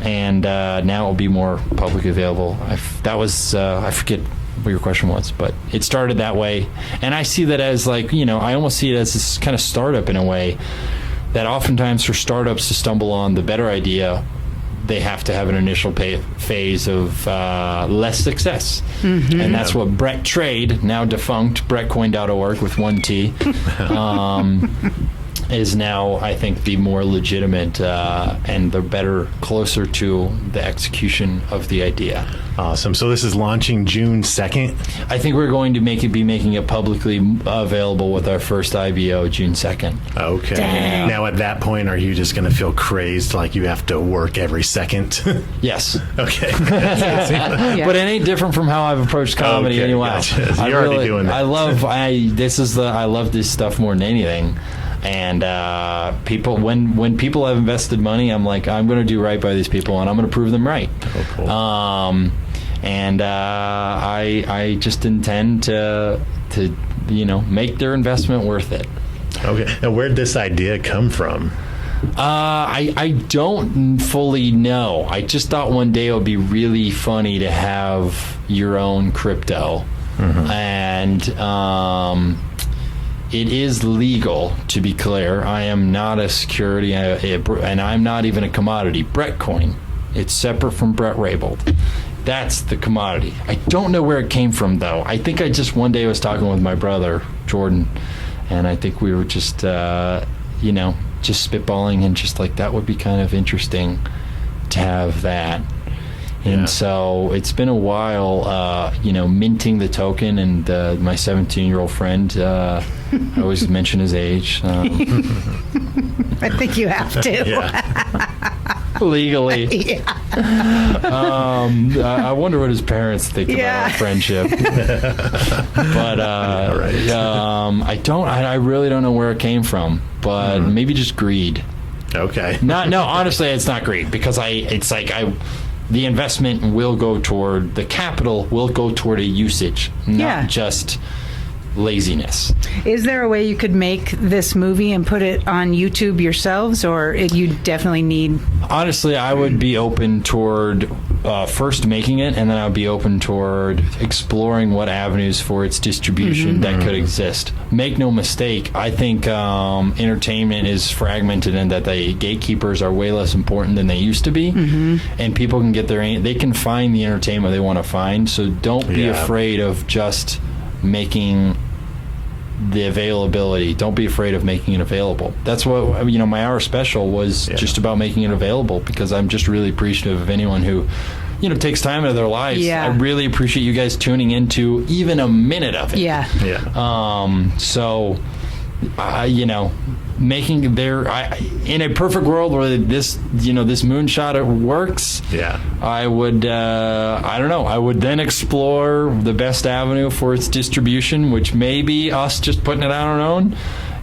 [SPEAKER 3] and now it will be more publicly available. I forget what your question was, but it started that way, and I see that as I almost see it as this kind of startup in a way. That oftentimes for startups to stumble on the better idea, they have to have an initial phase of less success. And that's what Bret Trade, now defunct, BretCoin.org with one T, is now, I think, the more legitimate and the better, closer to the execution of the idea.
[SPEAKER 1] Awesome. So this is launching June 2nd?
[SPEAKER 3] I think we're going to be making it publicly available with our first IBO June 2nd.
[SPEAKER 1] Okay.
[SPEAKER 2] Dang.
[SPEAKER 1] Now at that point, are you just going to feel crazed like you have to work every second?
[SPEAKER 3] Yes.
[SPEAKER 1] Okay.
[SPEAKER 3] But it ain't different from how I've approached comedy anyway.
[SPEAKER 1] Gotcha. So you're already doing that.
[SPEAKER 3] I love this stuff more than anything. And people, when people have invested money, I'm like, I'm going to do right by these people, and I'm going to prove them right.
[SPEAKER 1] Oh, cool.
[SPEAKER 3] I just intend to make their investment worth it.
[SPEAKER 1] Okay. Now, where'd this idea come from?
[SPEAKER 3] I don't fully know. I just thought one day it would be really funny to have your own crypto, and it is legal, to be clear. I am not a security, and I'm not even a commodity. Bret Coin, it's separate from Bret Raybould. That's the commodity. I don't know where it came from, though. I think I just one day was talking with my brother, Jordan, and I think we were just, just spitballing, and just like, that would be kind of interesting to have that. And so it's been a while, minting the token, and my 17-year-old friend I always mention his age.
[SPEAKER 2] I think you have to.
[SPEAKER 3] Legally.
[SPEAKER 2] Yeah.
[SPEAKER 3] I wonder what his parents think about our friendship. But I really don't know where it came from. But maybe just greed.
[SPEAKER 1] Okay.
[SPEAKER 3] No, honestly, it's not greed, because the investment will go toward, the capital will go toward a usage, not just laziness.
[SPEAKER 2] Is there a way you could make this movie and put it on YouTube yourselves, or you definitely need?
[SPEAKER 3] Honestly, I would be open toward first making it, and then I would be open toward exploring what avenues for its distribution that could exist. Make no mistake, I think entertainment is fragmented, and that the gatekeepers are way less important than they used to be, and people can get they can find the entertainment they want to find. So don't be afraid of just making the availability. Don't be afraid of making it available. That's what, my hour special was just about, making it available, because I'm just really appreciative of anyone who, takes time out of their lives. I really appreciate you guys tuning into even a minute of it. So, making in a perfect world where this moonshot works, I would I would then explore the best avenue for its distribution, which may be us just putting it out on our own.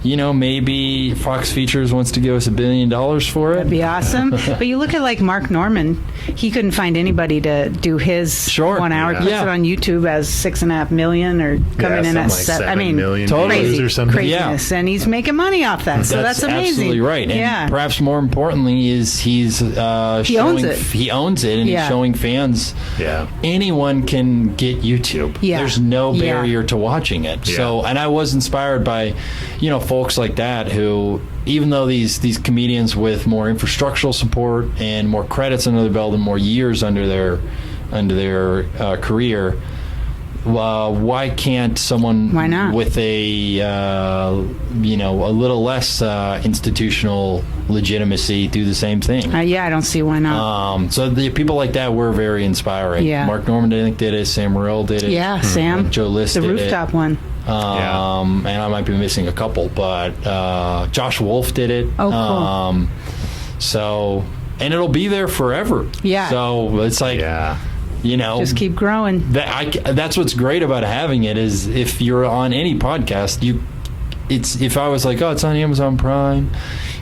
[SPEAKER 3] Maybe Fox Features wants to give us $1 billion for it.
[SPEAKER 2] That'd be awesome. But you look at like Mark Norman, he couldn't find anybody to do his 1 hour. He puts it on YouTube as 6.5 million, or coming in at 7 million
[SPEAKER 1] views or something.
[SPEAKER 2] Craziness, and he's making money off that. So that's amazing.
[SPEAKER 3] Absolutely right. And perhaps more importantly is he owns it. He owns it, and he's showing fans. Anyone can get YouTube. There's no barrier to watching it. So, and I was inspired by, folks like that who, even though these comedians with more infrastructural support and more credits under their belt and more years under their career, why can't someone with a little less institutional legitimacy do the same thing?
[SPEAKER 2] I don't see why not.
[SPEAKER 3] So the people like that were very inspiring. Mark Norman, I think, did it. Sam Morrell did it.
[SPEAKER 2] Sam.
[SPEAKER 3] Joe List did it.
[SPEAKER 2] The rooftop one.
[SPEAKER 3] And I might be missing a couple, but Josh Wolf did it.
[SPEAKER 2] Oh, cool.
[SPEAKER 3] So, and it'll be there forever. So it's like,
[SPEAKER 2] just keep growing.
[SPEAKER 3] That's what's great about having it, is if you're on any podcast, if I was like, it's on Amazon Prime,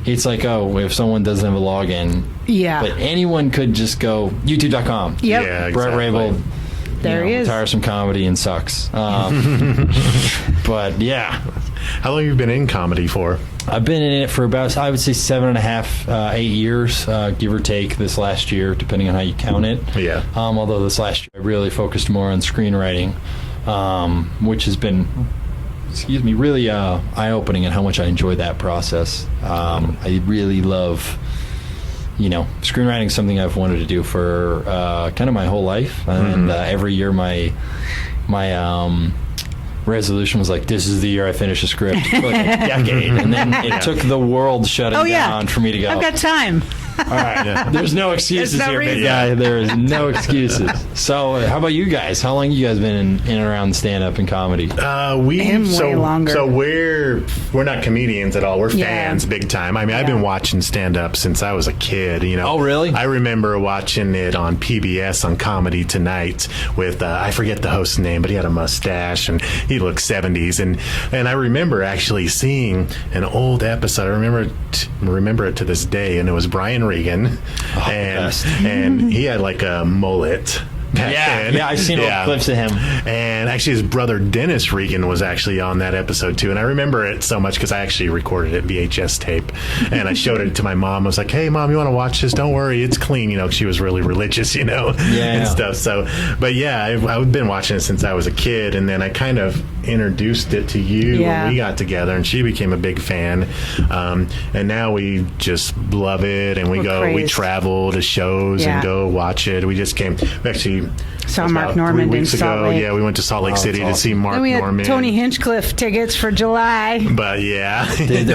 [SPEAKER 3] it's like, if someone doesn't have a login. But anyone could just go youtube.com.
[SPEAKER 2] Yep.
[SPEAKER 3] Bret Raybould.
[SPEAKER 2] There he is.
[SPEAKER 3] Tiresome comedy and sucks. But
[SPEAKER 1] how long have you been in comedy for?
[SPEAKER 3] I've been in it for about, I would say, 7.5, 8 years, give or take, this last year, depending on how you count it. Although this last year I really focused more on screenwriting, which has been, really eye-opening at how much I enjoy that process. I really love, screenwriting is something I've wanted to do for kind of my whole life, and every year my resolution was like, this is the year I finish a script, for like a decade, and then it took the world shutting down for me to go,
[SPEAKER 2] I've got time.
[SPEAKER 3] All right, there's no excuses here, big guy. There is no excuses. So, how about you guys? How long have you guys been in and around stand-up and comedy?
[SPEAKER 2] Way longer.
[SPEAKER 1] So we're not comedians at all. We're fans, big time. I mean, I've been watching stand-up since I was a kid.
[SPEAKER 3] Oh, really?
[SPEAKER 1] I remember watching it on PBS on Comedy Tonight with I forget the host's name, but he had a mustache and he looked 70s. And I remember actually seeing an old episode. I remember it to this day, and it was Brian Regan, and he had like a mullet.
[SPEAKER 3] I've seen old clips of him.
[SPEAKER 1] And actually, his brother Dennis Regan was actually on that episode too. And I remember it so much because I actually recorded it VHS tape, and I showed it to my mom. I was like, "Hey, Mom, you want to watch this? Don't worry, it's clean." She was really religious, and stuff. So, but I've been watching it since I was a kid, and then I kind of introduced it to you when we got together, and she became a big fan. And now we just love it, and we travel to shows and go watch it. We actually
[SPEAKER 2] saw Mark Norman in Salt Lake.
[SPEAKER 1] Yeah, we went to Salt Lake City to see Mark Norman.
[SPEAKER 2] And we had Tony Hinchcliffe tickets for July.
[SPEAKER 1] But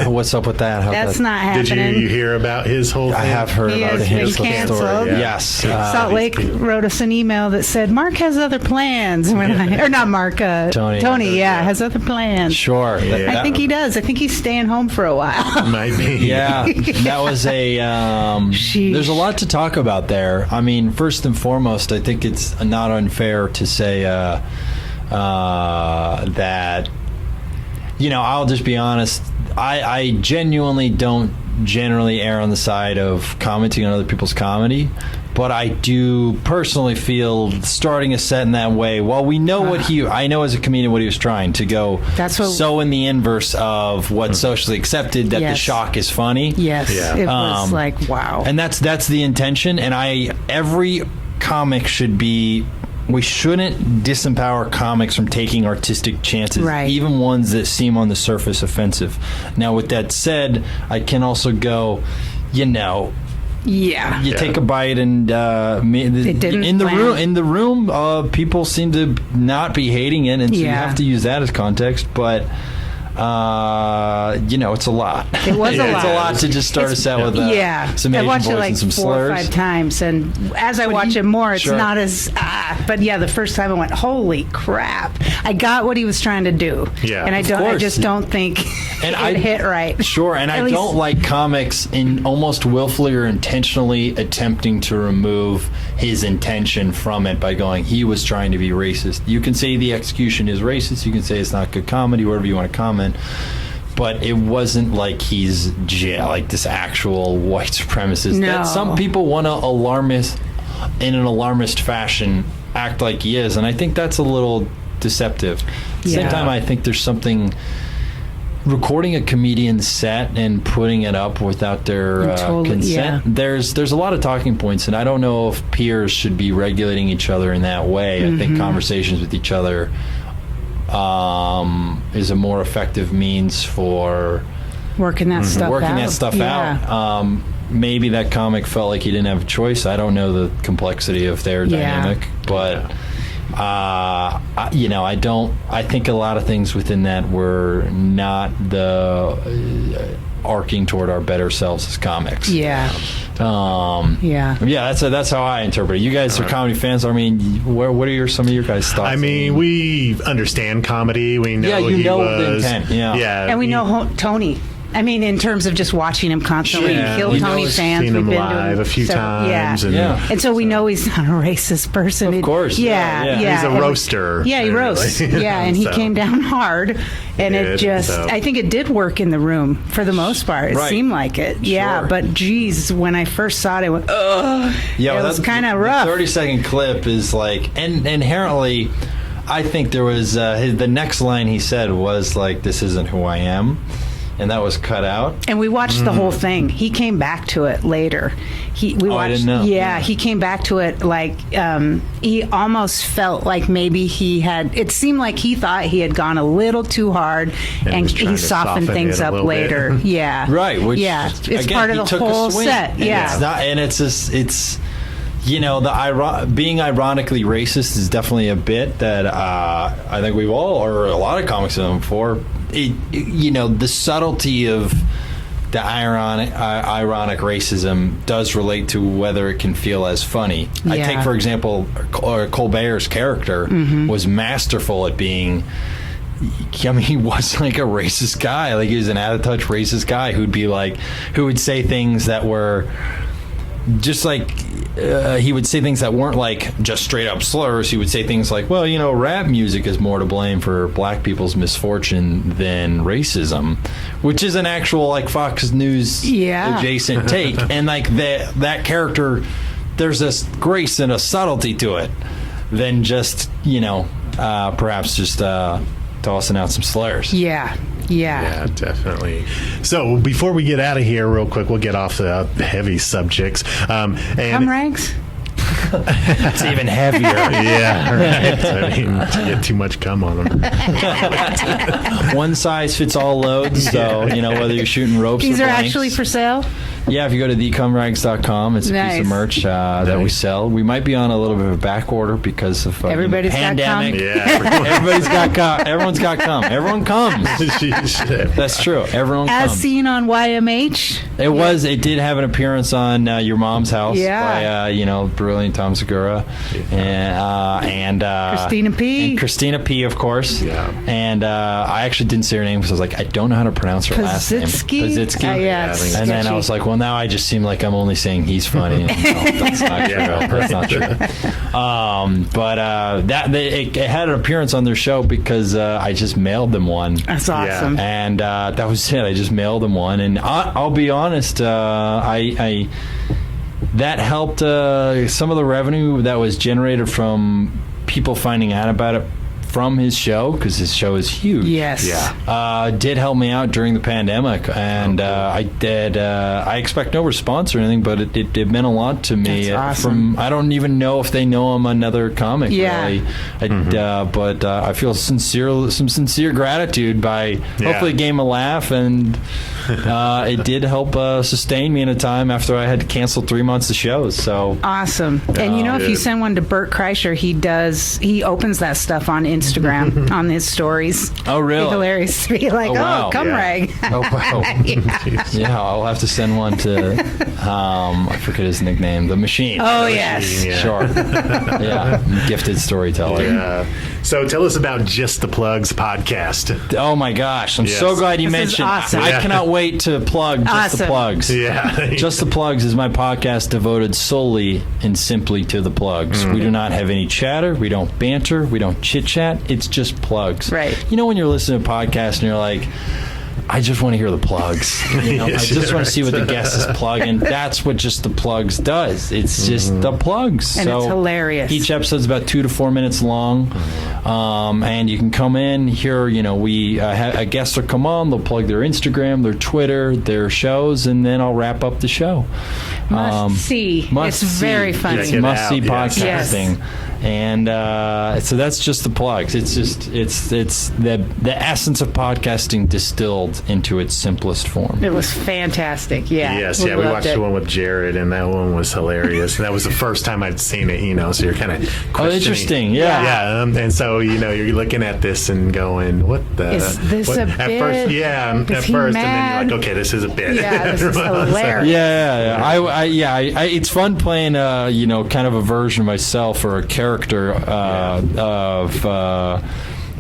[SPEAKER 3] what's up with that?
[SPEAKER 2] That's not happening.
[SPEAKER 1] Did you hear about his whole thing?
[SPEAKER 3] I have heard about the Hinchcliffe story.
[SPEAKER 2] Yes. Salt Lake wrote us an email that said Mark has other plans. Or not Mark. Tony. Yeah, has other plans.
[SPEAKER 3] Sure.
[SPEAKER 2] I think he does. I think he's staying home for a while.
[SPEAKER 1] Might be.
[SPEAKER 3] Yeah, that was a. There's a lot to talk about there. I mean, first and foremost, I think it's not unfair to say that. I'll just be honest. I genuinely don't generally err on the side of commenting on other people's comedy, but I do personally feel starting a set in that way. While we know I know as a comedian what he was trying to go. So in the inverse of what's socially accepted, that the shock is funny.
[SPEAKER 2] Yes, it was like wow.
[SPEAKER 3] And that's the intention. And every comic should be. We shouldn't disempower comics from taking artistic chances, even ones that seem on the surface offensive. Now, with that said, I can also go, you take a bite, and in the room, people seem to not be hating it, and so you have to use that as context. But it's a lot.
[SPEAKER 2] It was a lot.
[SPEAKER 3] It's a lot to just start a set with some Asian
[SPEAKER 2] I watched
[SPEAKER 3] voice
[SPEAKER 2] it like
[SPEAKER 3] and some
[SPEAKER 2] 4
[SPEAKER 3] slurs.
[SPEAKER 2] or 5 times, and as I watch it more, it's not as. But the first time I went, holy crap! I got what he was trying to do.
[SPEAKER 1] Yeah,
[SPEAKER 2] and I just don't think it hit right.
[SPEAKER 3] Sure, and I don't like comics in almost willfully or intentionally attempting to remove his intention from it by going, he was trying to be racist. You can say the execution is racist. You can say it's not good comedy, whatever you want to comment. But it wasn't like he's like this actual white supremacist.
[SPEAKER 2] No.
[SPEAKER 3] That some people want to in an alarmist fashion, act like he is, and I think that's a little deceptive. At the same time, I think there's something. Recording a comedian's set and putting it up without their consent, there's a lot of talking points, and I don't know if peers should be regulating each other in that way. I think conversations with each other is a more effective means for
[SPEAKER 2] working that stuff out.
[SPEAKER 3] Maybe that comic felt like he didn't have a choice. I don't know the complexity of their dynamic, but I think a lot of things within that were not the arcing toward our better selves as comics. That's how I interpret it. You guys are comedy fans. I mean, what are some of your guys' thoughts?
[SPEAKER 1] I mean, we understand comedy. We know he was
[SPEAKER 3] the intent.
[SPEAKER 2] And we know Tony. I mean, in terms of just watching him constantly, Kill Tony fans.
[SPEAKER 1] Seen him live a few times.
[SPEAKER 2] And so we know he's not a racist person.
[SPEAKER 3] Of course.
[SPEAKER 2] He's
[SPEAKER 1] a roaster.
[SPEAKER 2] He roasts. And he came down hard. And I think it did work in the room for the most part. It seemed like it.
[SPEAKER 3] Sure.
[SPEAKER 2] But geez, when I first saw it, I went, ugh. It was kind of rough.
[SPEAKER 3] The 30-second clip is like, and inherently, I think there was, the next line he said was like, this isn't who I am. And that was cut out. And
[SPEAKER 2] we watched the whole thing. He came back to it later.
[SPEAKER 3] I didn't know.
[SPEAKER 2] Yeah, he came back to it like he almost felt like maybe he had. It seemed like he thought he had gone a little too hard, and he softened things up later.
[SPEAKER 3] Right. Which,
[SPEAKER 2] it's
[SPEAKER 3] again,
[SPEAKER 2] part of the whole set.
[SPEAKER 3] And it's not, and it's just being ironically racist is definitely a bit that I think we've all, or a lot of comics have done before. The subtlety of the ironic racism does relate to whether it can feel as funny. I take, for example, Colbert's character was masterful at being. I mean, he was like a racist guy. Like, he was an out-of-touch racist guy who would say things that were just like. He would say things that weren't like just straight up slurs. He would say things like, well, rap music is more to blame for black people's misfortune than racism, which is an actual like Fox News adjacent take. And like that character, there's this grace and a subtlety to it than just, perhaps just tossing out some slurs.
[SPEAKER 2] Yeah,
[SPEAKER 1] definitely. So before we get out of here real quick, we'll get off the heavy subjects.
[SPEAKER 2] Cum rags?
[SPEAKER 3] It's even heavier.
[SPEAKER 1] Right. I mean, you get too much cum on them.
[SPEAKER 3] One size fits all loads, so, whether you're shooting ropes
[SPEAKER 2] These
[SPEAKER 3] or
[SPEAKER 2] are
[SPEAKER 3] blanks.
[SPEAKER 2] Actually for sale?
[SPEAKER 3] Yeah, if you go to thecumrags.com, it's a piece of merch that we sell. We might be on a little bit of a back order because of
[SPEAKER 2] everybody's
[SPEAKER 3] pandemic.
[SPEAKER 2] Got cum.
[SPEAKER 3] Everybody's got cum. Everyone's got cum. Everyone comes. That's true. Everyone comes.
[SPEAKER 2] As seen on YMH.
[SPEAKER 3] It did have an appearance on Your Mom's House by brilliant Kathleen Tom Segura, and
[SPEAKER 2] Christina P.
[SPEAKER 3] And Christina P, of course.
[SPEAKER 1] Yeah.
[SPEAKER 3] And I actually didn't say her name because I was like, I don't know how to pronounce her last name.
[SPEAKER 2] Pazitsky?
[SPEAKER 3] And then I was like, well, now I just seem like I'm only saying he's funny. No, that's not true. That's not true. It had an appearance on their show because I just mailed them one.
[SPEAKER 2] That's awesome.
[SPEAKER 3] And that was it. I just mailed them one. And I'll be honest, that helped some of the revenue that was generated from people finding out about it from his show, because his show is huge.
[SPEAKER 2] Yes.
[SPEAKER 1] Yeah.
[SPEAKER 3] Did help me out during the pandemic, and I did. I expect no response or anything, but it meant a lot to me.
[SPEAKER 2] That's awesome.
[SPEAKER 3] I don't even know if they know I'm another comic.
[SPEAKER 2] Yeah.
[SPEAKER 3] Really. But I feel some sincere gratitude by hopefully it gave him a laugh, and it did help sustain me in a time after I had to cancel 3 months of shows. So
[SPEAKER 2] awesome. And if you send one to Bert Kreischer, he opens that stuff on Instagram on his stories.
[SPEAKER 3] Oh, really?
[SPEAKER 2] It's hilarious to be like, come rag.
[SPEAKER 3] Oh, wow. Yeah, I'll have to send one to, I forget his nickname, The Machine.
[SPEAKER 2] Oh, yes.
[SPEAKER 1] Yeah.
[SPEAKER 3] Sure. Yeah, gifted storyteller.
[SPEAKER 1] Yeah. So tell us about Just the Plugs podcast.
[SPEAKER 3] Oh, my gosh. I'm so glad you mentioned.
[SPEAKER 2] Awesome.
[SPEAKER 3] I cannot wait to plug Just the Plugs.
[SPEAKER 1] Yeah.
[SPEAKER 3] Just the Plugs is my podcast devoted solely and simply to the plugs. We do not have any chatter. We don't banter. We don't chit-chat. It's just plugs.
[SPEAKER 2] Right.
[SPEAKER 3] You know when you're listening to a podcast and you're like, I just want to hear the plugs. I just want to see what the guest is plugging. That's what Just the Plugs does. It's just the plugs.
[SPEAKER 2] And it's hilarious.
[SPEAKER 3] Each episode's about 2 to 4 minutes long. And you can come in here. We a guest will come on. They'll plug their Instagram, their Twitter, their shows, and then I'll wrap up the show.
[SPEAKER 2] Must see. It's very funny.
[SPEAKER 3] It's must see podcasting.
[SPEAKER 2] Yes.
[SPEAKER 3] And so that's Just the Plugs. It's the essence of podcasting distilled into its simplest form.
[SPEAKER 2] It was fantastic. Yeah.
[SPEAKER 1] Yes. We watched the one with Jared, and that one was hilarious. And that was the first time I'd seen it. So you're kind of questioning.
[SPEAKER 3] Oh, interesting. Yeah.
[SPEAKER 1] Yeah. And so you're looking at this and going, "What the?
[SPEAKER 2] Is this a
[SPEAKER 1] at
[SPEAKER 2] bit?
[SPEAKER 1] First, yeah.
[SPEAKER 2] Is
[SPEAKER 1] At
[SPEAKER 2] he
[SPEAKER 1] first,
[SPEAKER 2] mad?
[SPEAKER 1] and then you're like, "Okay, this is a bit."
[SPEAKER 2] Yeah, this is hilarious.
[SPEAKER 3] Yeah. It's fun playing, kind of a version of myself or a character of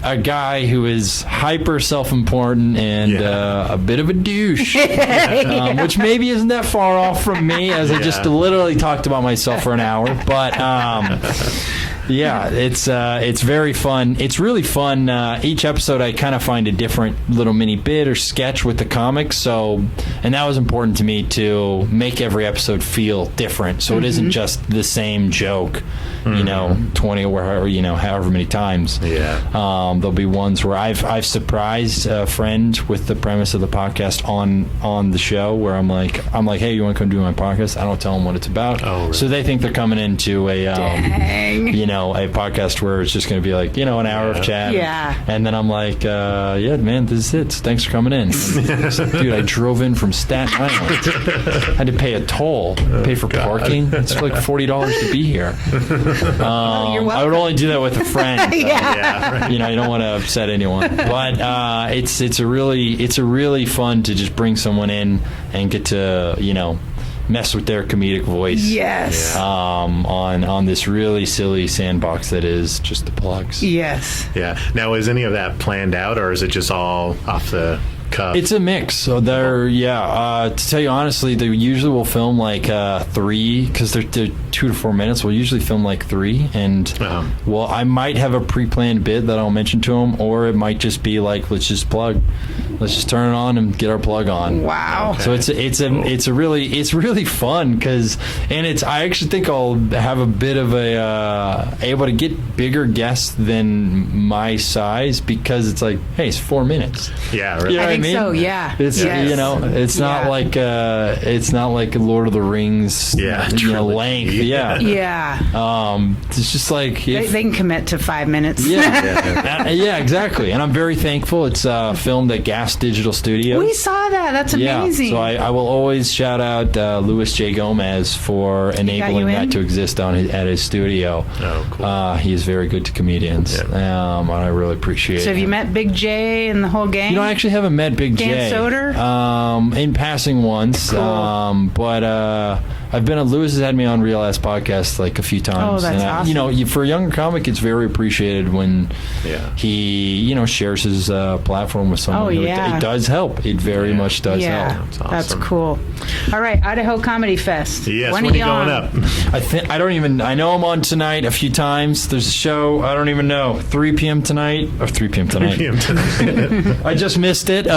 [SPEAKER 3] a guy who is hyper self-important and a bit of a douche, which maybe isn't that far off from me, as I just literally talked about myself for an hour. But it's very fun. It's really fun. Each episode, I kind of find a different little mini bit or sketch with the comics. And that was important to me to make every episode feel different. So it isn't just the same joke, 20 or however many times.
[SPEAKER 1] Yeah.
[SPEAKER 3] There'll be ones where I've surprised a friend with the premise of the podcast on the show, where I'm like, hey, you want to come do my podcast? I don't tell them what it's about.
[SPEAKER 1] Oh, really?
[SPEAKER 3] So they think they're coming into a a podcast where it's just going to be like, an hour of chat.
[SPEAKER 2] Yeah.
[SPEAKER 3] And then I'm like, man, this is it. Thanks for coming in. Dude, I drove in from Staten Island. Had to pay a toll, pay for parking. It's like $40 to be here.
[SPEAKER 2] You're welcome.
[SPEAKER 3] I would only do that with a friend.
[SPEAKER 2] Yeah.
[SPEAKER 3] You don't want to upset anyone. But it's a really fun to just bring someone in and get to, mess with their comedic voice.
[SPEAKER 2] Yes.
[SPEAKER 3] On this really silly sandbox that is Just the Plugs.
[SPEAKER 2] Yes.
[SPEAKER 1] Yeah. Now, is any of that planned out, or is it just all off the cuff?
[SPEAKER 3] It's a mix. So to tell you honestly, they usually will film like 3, because they're 2 to 4 minutes. We'll usually film like 3, and I might have a pre-planned bit that I'll mention to them, or it might just be like, let's just turn it on and get our plug on.
[SPEAKER 2] Wow.
[SPEAKER 3] Okay. So it's really fun, because I actually think I'll have a bit of able to get bigger guests than my size, because it's like, hey, it's 4 minutes.
[SPEAKER 1] Yeah. Right.
[SPEAKER 2] I think so. Yeah.
[SPEAKER 3] It's it's not like Lord of the Rings. Length. Yeah.
[SPEAKER 2] Yeah.
[SPEAKER 3] It's just like
[SPEAKER 2] they can commit to 5 minutes.
[SPEAKER 3] Yeah, exactly. And I'm very thankful. It's filmed at Gas Digital Studios.
[SPEAKER 2] We saw that. That's amazing.
[SPEAKER 3] So I will always shout out Louis J. Gomez for enabling that to exist at his studio.
[SPEAKER 1] Oh, cool.
[SPEAKER 3] He is very good to comedians. Yeah. And I really appreciate it.
[SPEAKER 2] So have you met Big J and the whole gang?
[SPEAKER 3] I actually haven't met Big
[SPEAKER 2] Dan
[SPEAKER 3] J.
[SPEAKER 2] Soder?
[SPEAKER 3] In passing once.
[SPEAKER 2] Cool.
[SPEAKER 3] But Lewis has had me on Real Ass Podcast like a few times.
[SPEAKER 2] Oh, that's awesome.
[SPEAKER 3] You know, for a younger comic, it's very appreciated when he, you know, shares his platform with someone.
[SPEAKER 2] Oh, yeah.
[SPEAKER 3] It does help. It very much does help.
[SPEAKER 2] That's cool. All right, Idaho Comedy Fest.
[SPEAKER 1] Yes,
[SPEAKER 2] when
[SPEAKER 1] are you going up?
[SPEAKER 3] I know I'm on tonight a few times. There's a show, I don't even know, 3 p.m. tonight. Or 3 p.m. tonight.
[SPEAKER 1] 3 p.m. tonight.
[SPEAKER 3] I just missed it. No,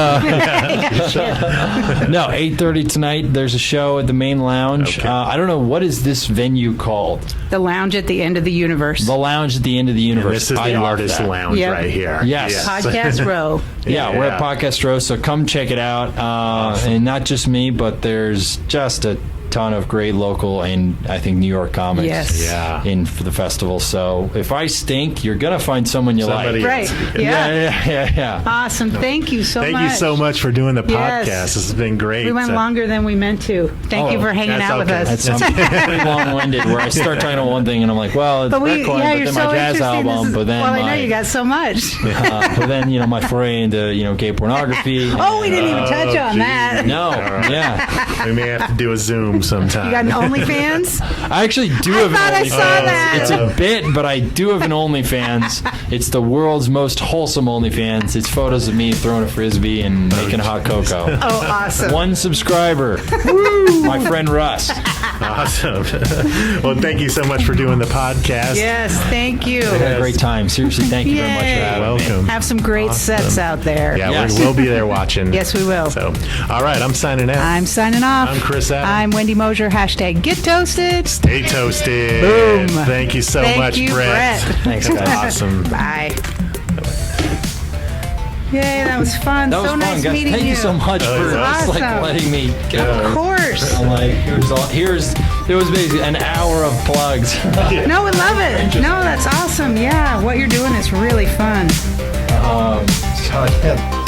[SPEAKER 3] 8:30 tonight. There's a show at the main lounge.
[SPEAKER 1] Okay.
[SPEAKER 3] I don't know, what is this venue called?
[SPEAKER 2] The Lounge at the End of the Universe.
[SPEAKER 3] The Lounge at the End of the Universe.
[SPEAKER 1] This is the Artist Lounge right here.
[SPEAKER 3] Yes.
[SPEAKER 2] Podcast Row.
[SPEAKER 3] Yeah, we're at Podcast Row, so come check it out.
[SPEAKER 1] Awesome.
[SPEAKER 3] And not just me, but there's just a ton of great local and I think New York comics in for the festival. So if I stink, you're gonna find someone you like.
[SPEAKER 2] Right.
[SPEAKER 3] Yeah.
[SPEAKER 2] Awesome. Thank you so much.
[SPEAKER 1] Thank you so much for doing the podcast. This has been great.
[SPEAKER 2] We went longer than we meant to. Thank you for hanging out with us.
[SPEAKER 3] That's pretty long-winded. Where I start talking about one thing and I'm like, well, it's Bitcoin, but then my jazz album, but then
[SPEAKER 2] I know you got so much.
[SPEAKER 3] but then my foray into gay pornography.
[SPEAKER 2] We didn't even touch on that.
[SPEAKER 3] No.
[SPEAKER 1] Right.
[SPEAKER 3] Yeah.
[SPEAKER 1] We may have to do a Zoom sometime.
[SPEAKER 2] You got an OnlyFans?
[SPEAKER 3] I actually do have an OnlyFans.
[SPEAKER 2] I saw that.
[SPEAKER 3] It's a bit, but I do have an OnlyFans. It's the world's most wholesome OnlyFans. It's photos of me throwing a frisbee and making hot cocoa.
[SPEAKER 2] Oh, awesome.
[SPEAKER 3] 1 subscriber. My friend Russ.
[SPEAKER 1] Awesome. Well, thank you so much for doing the podcast.
[SPEAKER 2] Yes, thank you.
[SPEAKER 3] I had a great time. Seriously, thank you very much for having me.
[SPEAKER 1] Welcome.
[SPEAKER 2] Have some great sets out there.
[SPEAKER 1] Yeah,
[SPEAKER 3] Yes.
[SPEAKER 1] we'll be there watching.
[SPEAKER 2] Yes, we will.
[SPEAKER 1] So, all right, I'm signing out.
[SPEAKER 2] I'm signing off.
[SPEAKER 1] I'm Chris Adams.
[SPEAKER 2] I'm Wendy Mosher. Hashtag Get Toasted.
[SPEAKER 1] Stay toasted.
[SPEAKER 2] Boom.
[SPEAKER 1] Thank you so much,
[SPEAKER 2] Thank you, Brett.
[SPEAKER 3] Thanks, guys.
[SPEAKER 1] Awesome.
[SPEAKER 2] Bye. Yay, that was fun.
[SPEAKER 3] That was
[SPEAKER 2] so
[SPEAKER 3] fun,
[SPEAKER 2] nice
[SPEAKER 3] guys.
[SPEAKER 2] meeting
[SPEAKER 3] Thank you so much for
[SPEAKER 2] Awesome.
[SPEAKER 3] letting me go.
[SPEAKER 2] Of course.
[SPEAKER 3] I'm like, there was basically an hour of plugs.
[SPEAKER 2] No, we love it. No, that's awesome. Yeah, what you're doing is really fun.
[SPEAKER 3] So, yeah.